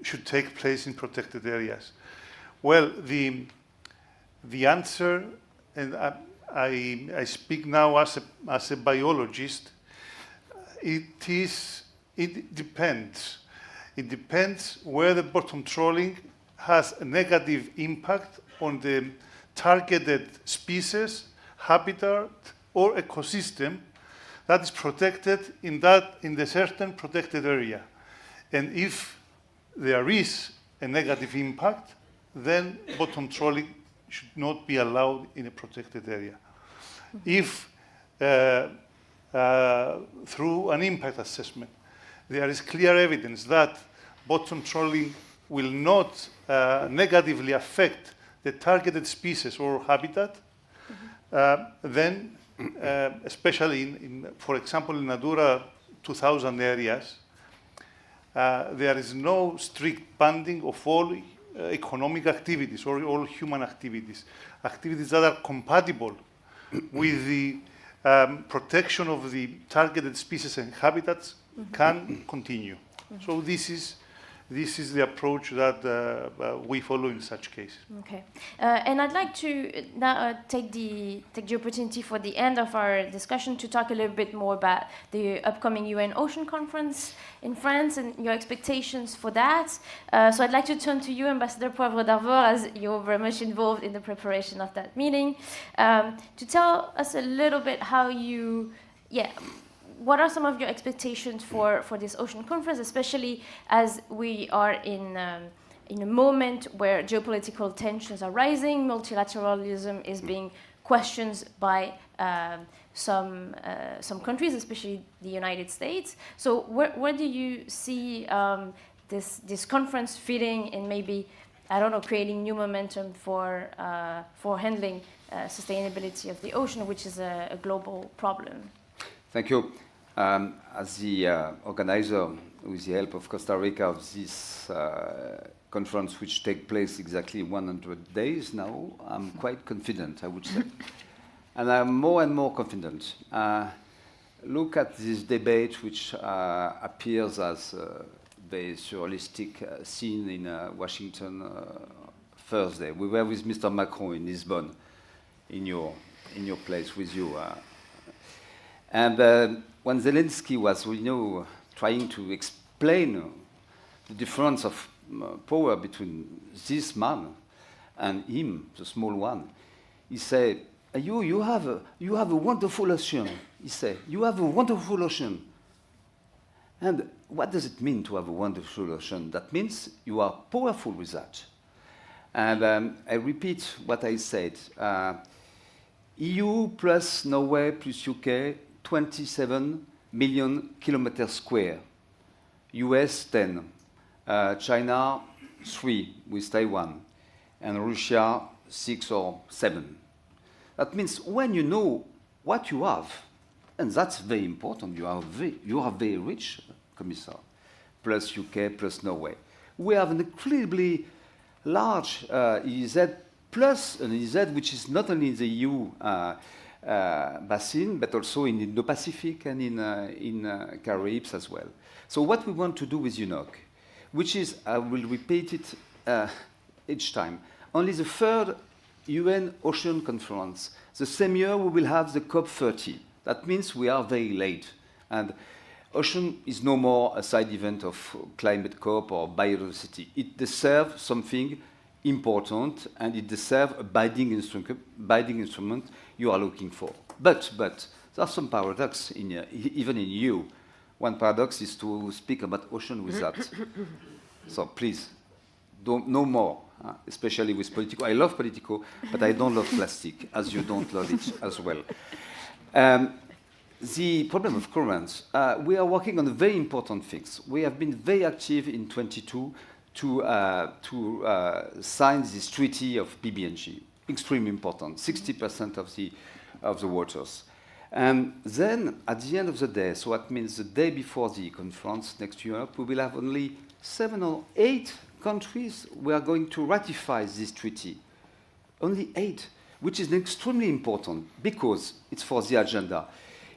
should take place in protected areas. Well, the answer, and I speak now as a biologist, it depends. It depends whether bottom trawling has a negative impact on the targeted species, habitat, or ecosystem that is protected in the certain protected area. And if there is a negative impact, then bottom trawling should not be allowed in a protected area. If through an impact assessment, there is clear evidence that bottom trawling will not negatively affect the targeted species or habitat, then, especially for example, in Natura 2000 areas, there is no strict banding of all economic activities or all human activities. Activities that are compatible with the protection of the targeted species and habitats can continue. So this is the approach that we follow in such cases. Okay, and I'd like to now take the opportunity for the end of our discussion to talk a little bit more about the upcoming UN Ocean Conference in France and your expectations for that. So I'd like to turn to you, Ambassador Poivre d'Arvor, as you're very much involved in the preparation of that meeting, to tell us a little bit how what are some of your expectations for this ocean conference, especially as we are in in a moment where geopolitical tensions are rising, multilateralism is being questioned by some countries, especially the United States. So where do you see this conference fitting in maybe, I don't know, creating new momentum for handling sustainability of the ocean, which is a global problem? Thank you. As the organizer, with the help of Costa Rica, of this conference, which takes place exactly 100 days now, I'm quite confident, I would say. And I'm more and more confident. Look at this debate, which appears as a very surrealistic scene in Washington Thursday. We were with Mr. Macron in Lisbon, in your place with you. And when Zelensky was, trying to explain the difference of power between this man and him, the small one, he said, you have a wonderful ocean. He said, you have a wonderful ocean. And what does it mean to have a wonderful ocean? That means you are powerful with that. And I repeat what I said. EU plus Norway plus UK, 27 million kilometers square. US 10. China 3 with Taiwan. And Russia 6 or 7. That means when you know what you have, and that's very important, you are very rich, Commissar, plus UK, plus Norway. We have an incredibly large EEZ, plus an EEZ which is not only in the EU basin, but also in Indo-Pacific and in Caribs as well. So what we want to do with UNOC, which is, I will repeat it each time, only the third UN Ocean Conference. The same year we will have the COP30. That means we are very late. And ocean is no more a side event of climate COP or biodiversity. It deserves something important, and it deserves a binding instrument you are looking for. But there are some paradoxes even in you. One paradox is to speak about ocean with that. So please, no more, especially with Politico. I love Politico, but I don't love plastic, as you don't love it as well. The problem of currents, we are working on very important things. We have been very active in 22 to sign this treaty of BBNG, extremely important, 60% of the waters. And then, at the end of the day, so that means the day before the conference next Europe, we will have only 7 or 8 countries who are going to ratify this treaty. Only 8, which is extremely important because it's for the agenda.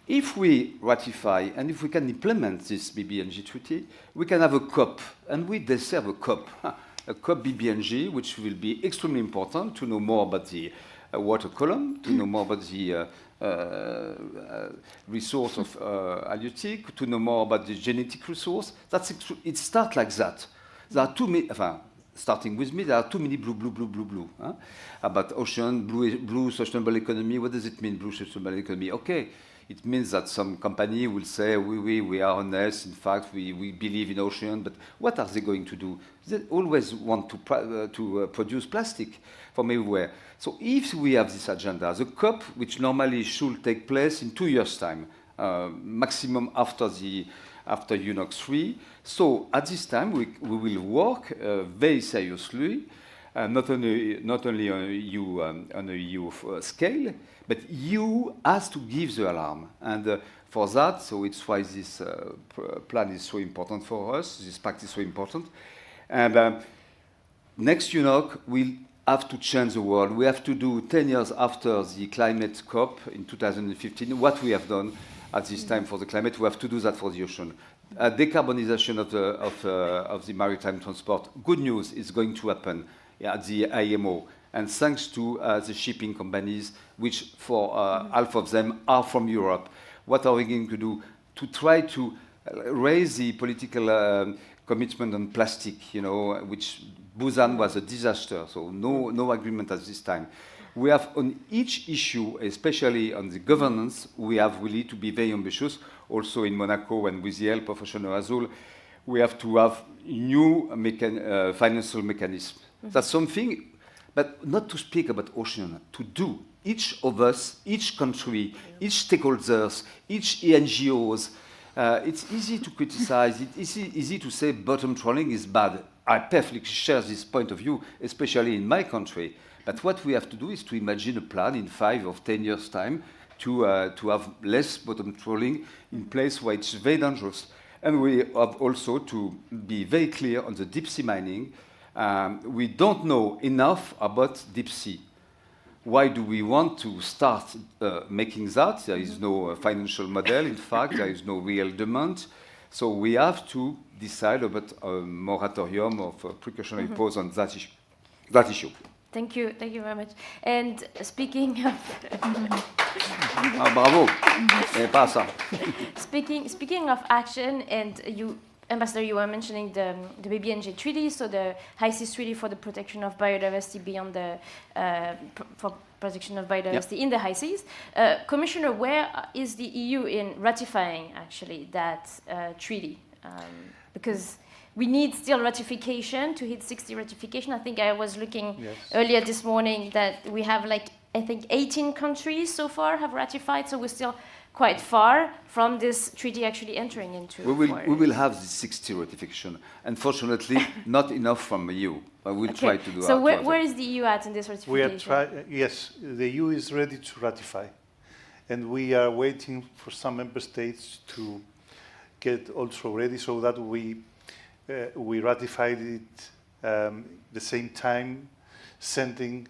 If we ratify and if we can implement this BBNG treaty, we can have a COP, and we deserve a COP BBNG, which will be extremely important to know more about the water column, to know more about the resource of halieutic, to know more about the genetic resource. It starts like that. There are too many, starting with me, there are too many blue. About ocean, blue sustainable economy. What does it mean, blue sustainable economy? Okay, it means that some company will say, we are honest, in fact, we believe in ocean, but what are they going to do? They always want to produce plastic from everywhere. So if we have this agenda, the COP, which normally should take place in 2 years' time, maximum after UNOC 3. So at this time, we will work very seriously, not only on a EU scale, but EU has to give the alarm. And for that, so it's why this plan is so important for us, this pact is so important. And next UNOC will have to change the world. We have to do 10 years after the climate COP in 2015, what we have done at this time for the climate. We have to do that for the ocean. Decarbonization of the maritime transport, good news, is going to happen at the IMO. And thanks to the shipping companies, which for half of them are from Europe. What are we going to do? To try to raise the political commitment on plastic, which Busan was a disaster, so no agreement at this time. We have on each issue, especially on the governance, we have really to be very ambitious. Also in Monaco and with the help of Ocean Azul, we have to have new financial mechanism. That's something, but not to speak about ocean, to do. Each of us, each country, each stakeholders, each NGOs, it's easy to criticize, it's easy to say bottom trawling is bad. I perfectly share this point of view, especially in my country. But what we have to do is to imagine a plan in 5 or 10 years' time to have less bottom trawling in place where it's very dangerous. And we have also to be very clear on the deep sea mining. We don't know enough about deep sea. Why do we want to start making that? There is no financial model, in fact, there is no real demand. So we have to decide about a moratorium of precautionary pause on that issue. Thank you very much. And speaking of bravo. Pas ça. Speaking of action, and you, Ambassador, you were mentioning the BBNJ Treaty, so the High Seas Treaty for the protection of biodiversity beyond the for protection of biodiversity in the high seas. Commissioner, where is the EU in ratifying actually that treaty? Because we need still ratification to hit 60 ratification. I think I was looking earlier this morning that we have like, I think 18 countries so far have ratified, so we're still quite far from this treaty actually entering into force. We will have the 60 ratification. Unfortunately, not enough from you, but we'll try to do So where is the EU at in this ratification? Yes, the EU is ready to ratify. And we are waiting for some member states to get also ready so that we ratified it the same time, sending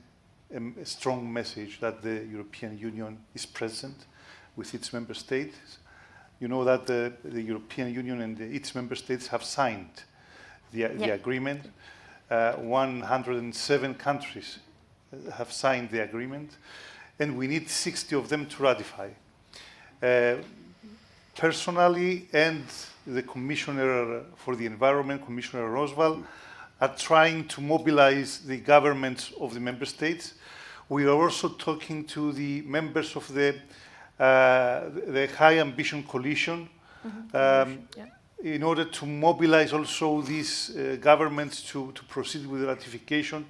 a strong message that the European Union is present with its member states. You know that the European Union and its member states have signed the agreement. 107 countries have signed the agreement, and we need 60 of them to ratify. Personally, and the Commissioner for the Environment, Commissioner Roswell, are trying to mobilize the governments of the member states. We are also talking to the members of the High Ambition Coalition in order to mobilize also these governments to proceed with the ratification.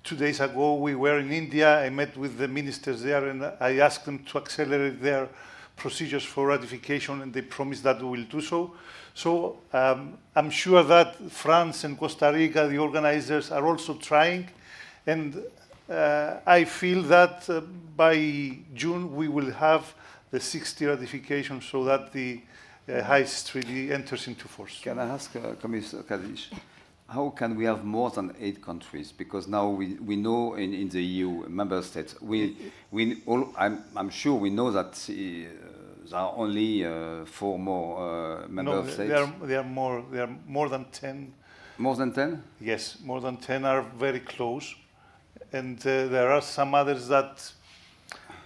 2 days ago, we were in India. I met with the ministers there, and I asked them to accelerate their procedures for ratification, and they promised that we will do so. So I'm sure that France and Costa Rica, the organizers, are also trying, and I feel that by June we will have the 60 ratifications so that the High Seas Treaty enters into force. Can I ask Commissioner Kadish, how can we have more than 8 countries? Because now we know in the EU member states, I'm sure we know that there are only 4 more member states. There are more than 10. More than 10? Yes, more than 10 are very close. And there are some others that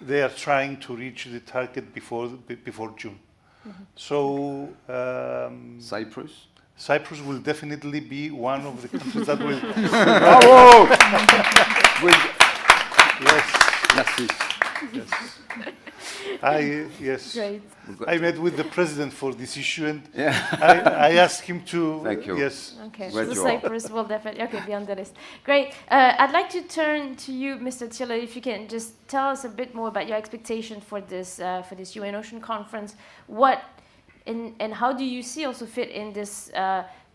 they are trying to reach the target before June. So Cyprus will definitely be one of the countries that will. Bravo! Yes. Great. I met with the president for this issue, and I asked him to. Thank you. Yes. Okay. So Cyprus will definitely be on the list. Great. I'd like to turn to you, Mr. Tiller, if you can just tell us a bit more about your expectation for this UN Ocean Conference. What and how do you see also fit in this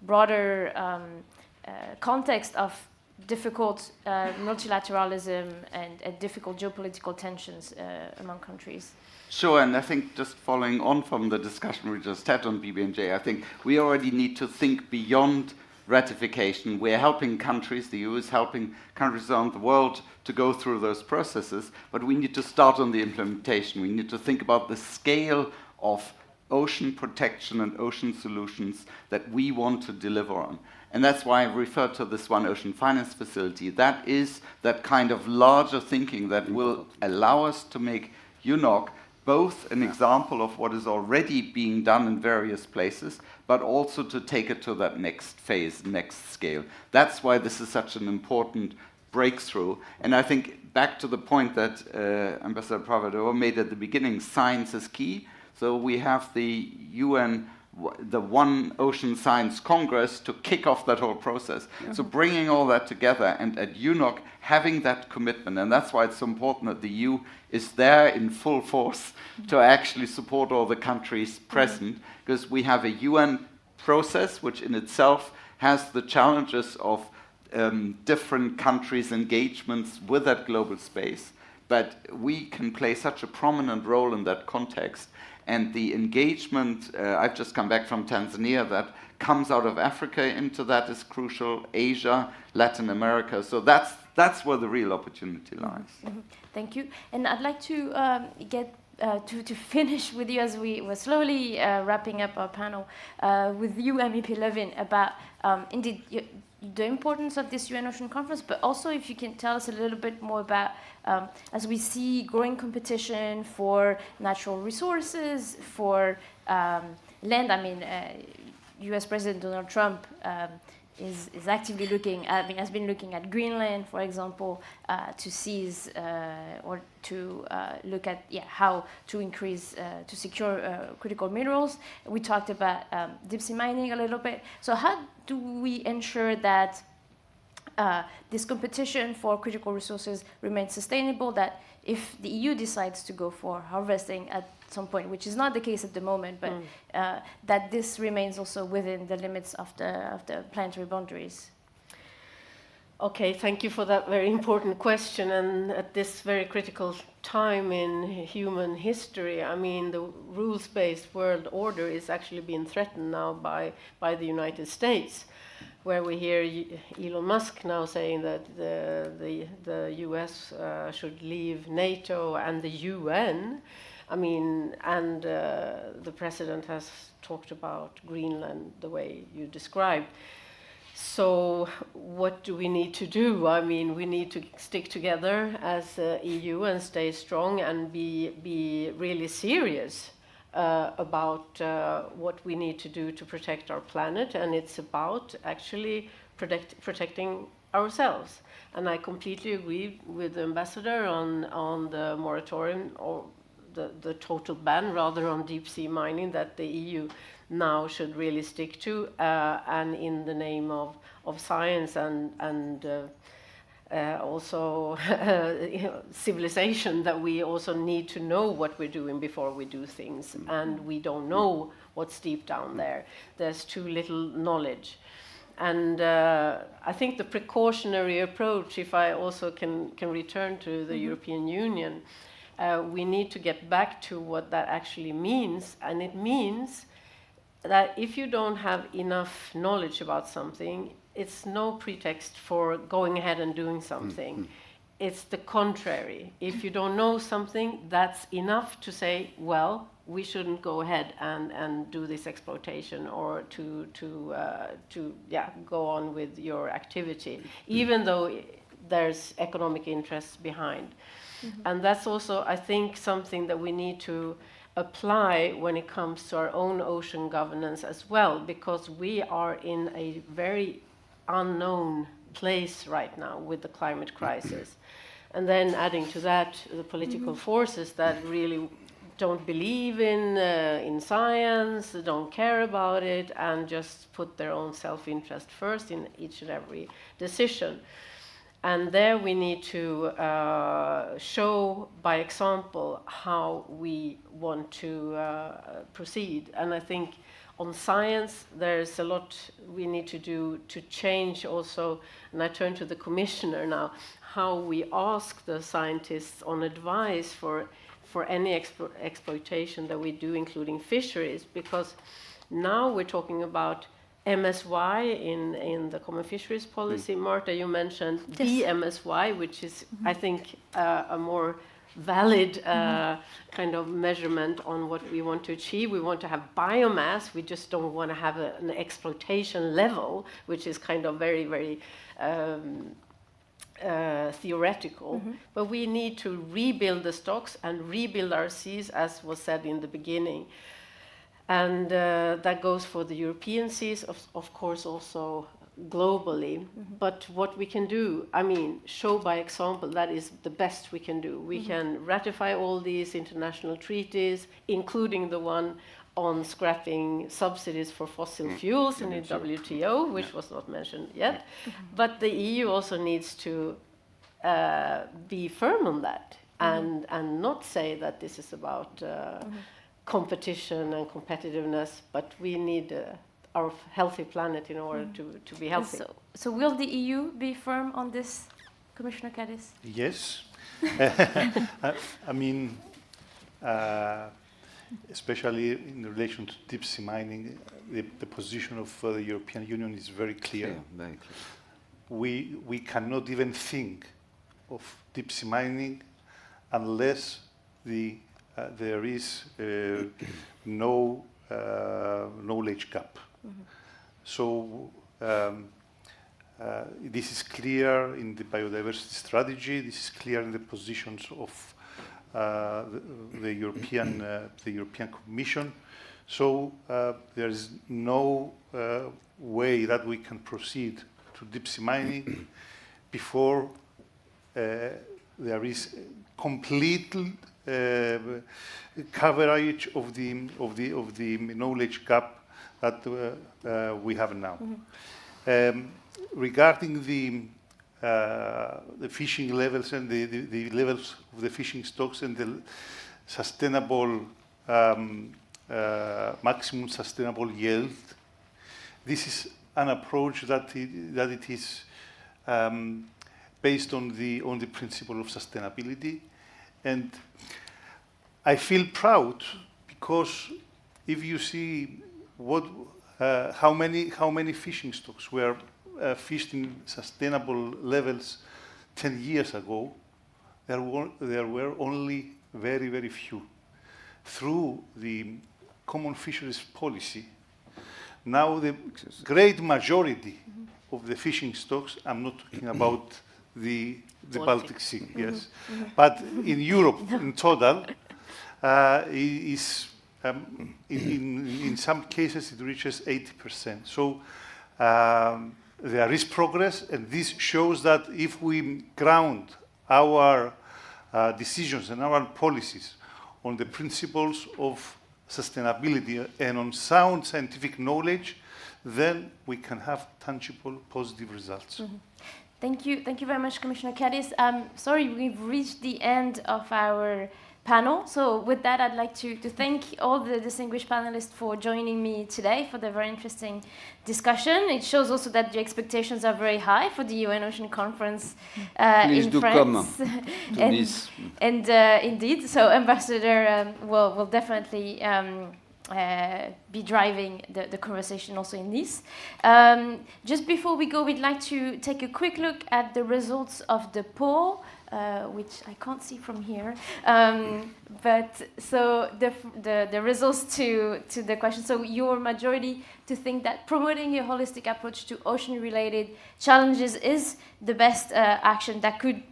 broader context of difficult multilateralism and difficult geopolitical tensions among countries? Sure, and I think just following on from the discussion we just had on BBNJ, I think we already need to think beyond ratification. We're helping countries, the EU is helping countries around the world to go through those processes, but we need to start on the implementation. We need to think about the scale of ocean protection and ocean solutions that we want to deliver on. And that's why I refer to this One Ocean Finance Facility. That is that kind of larger thinking that will allow us to make UNOC both an example of what is already being done in various places, but also to take it to that next phase, next scale. That's why this is such an important breakthrough. And I think back to the point that Ambassador Pravador made at the beginning, science is key. So we have the UN the One Ocean Science Congress to kick off that whole process. So bringing all that together and at UNOC having that commitment, and that's why it's so important that the EU is there in full force to actually support all the countries present, because we have a UN process which in itself has the challenges of different countries' engagements with that global space. But we can play such a prominent role in that context. And the engagement, I've just come back from Tanzania, that comes out of Africa into that is crucial, Asia, Latin America. So that's where the real opportunity lies. Thank you. And I'd like to get to finish with you as we were slowly wrapping up our panel with you, MEP Levin, about indeed the importance of this UN Ocean Conference, but also if you can tell us a little bit more about, as we see growing competition for natural resources, for land. I mean, US President Donald Trump is actively looking, has been looking at Greenland, for example, to seize or to look at how to increase, to secure critical minerals. We talked about deep sea mining a little bit. So how do we ensure that this competition for critical resources remains sustainable, that if the EU decides to go for harvesting at some point, which is not the case at the moment, but that this remains also within the limits of the planetary boundaries? Okay, thank you for that very important question. And at this very critical time in human history, I mean, the rules-based world order is actually being threatened now by the United States, where we hear Elon Musk now saying that the US should leave NATO and the UN. I mean, and the president has talked about Greenland the way you described. So what do we need to do? I mean, we need to stick together as EU and stay strong and be really serious about what we need to do to protect our planet. And it's about actually protecting ourselves. And I completely agree with the ambassador on the moratorium, or the total ban rather, on deep sea mining that the EU now should really stick to, and in the name of science and also civilization, that we also need to know what we're doing before we do things, and we don't know what's deep down there. There's too little knowledge. And I think the precautionary approach, if I also can return to the European Union, we need to get back to what that actually means. And it means that if you don't have enough knowledge about something, it's no pretext for going ahead and doing something. It's the contrary. If you don't know something, that's enough to say, well, we shouldn't go ahead and do this exploitation, or to go on with your activity, even though there's economic interests behind. And that's also, I think, something that we need to apply when it comes to our own ocean governance as well, because we are in a very unknown place right now with the climate crisis. And then adding to that, the political forces that really don't believe in science, don't care about it, and just put their own self-interest first in each and every decision. And there we need to show by example how we want to proceed. And I think on science, there's a lot we need to do to change also, and I turn to the commissioner now, how we ask the scientists on advice for any exploitation that we do, including fisheries, because now we're talking about MSY in the Common Fisheries Policy. Marta, you mentioned the MSY, which is, I think, a more valid kind of measurement on what we want to achieve. We want to have biomass. We just don't want to have an exploitation level, which is kind of very, very theoretical. But we need to rebuild the stocks and rebuild our seas, as was said in the beginning. And that goes for the European seas, of course, also globally. But what we can do, I mean, show by example, that is the best we can do. We can ratify all these international treaties, including the one on scrapping subsidies for fossil fuels in the WTO, which was not mentioned yet. But the EU also needs to be firm on that and not say that this is about competition and competitiveness, but we need our healthy planet in order to be healthy. So will the EU be firm on this, Commissioner Cadiz? Yes. I mean, especially in relation to deep sea mining, the position of the European Union is very clear. Very clear. We cannot even think of deep sea mining unless there is no knowledge gap. So this is clear in the biodiversity strategy. This is clear in the positions of the European Commission. So there is no way that we can proceed to deep sea mining before there is complete coverage of the knowledge gap that we have now. Regarding the fishing levels and the levels of the fishing stocks and the sustainable maximum sustainable yield, this is an approach that it is based on the principle of sustainability, and I feel proud because if you see how many fishing stocks were fished in sustainable levels 10 years ago, there were only very, very few. Through the common fisheries policy, now the great majority of the fishing stocks, I'm not talking about the Baltic Sea, yes, but in Europe in total, in some cases it reaches 80%. So there is progress, and this shows that if we ground our decisions and our policies on the principles of sustainability and on sound scientific knowledge, then we can have tangible, positive results. Thank you very much, Commissioner Cadiz. Sorry, we've reached the end of our panel. So with that, I'd like to thank all the distinguished panelists for joining me today for the very interesting discussion. It shows also that the expectations are very high for the UN Ocean Conference in France. And indeed, so Ambassador will definitely be driving the conversation also in Nice. Just before we go, we'd like to take a quick look at the results of the poll, which I can't see from here. But so the results to the question. So your majority to think that promoting a holistic approach to ocean-related challenges is the best action that could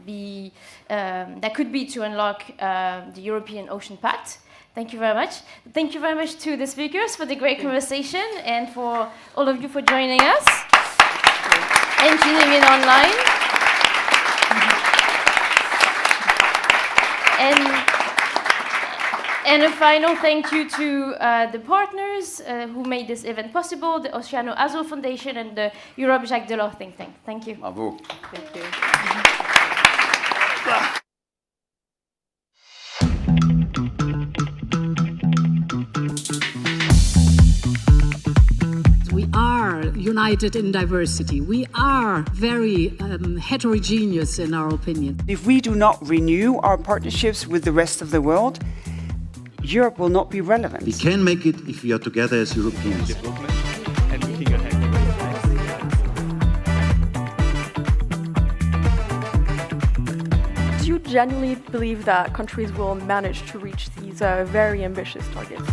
be to unlock the European Ocean Pact. Thank you very much. Thank you very much to the speakers for the great conversation and for all of you for joining us and tuning in online. And a final thank you to the partners who made this event possible, the Oceano Azul Foundation and the Europe Jacques Delors think tank. Thank you. Bravo. Thank you. We are united in diversity. We are very heterogeneous in our opinion. If we do not renew our partnerships with the rest of the world, Europe will not be relevant. We can make it if we are together as Europeans. Development and looking ahead. Do you genuinely believe that countries will manage to reach these very ambitious targets?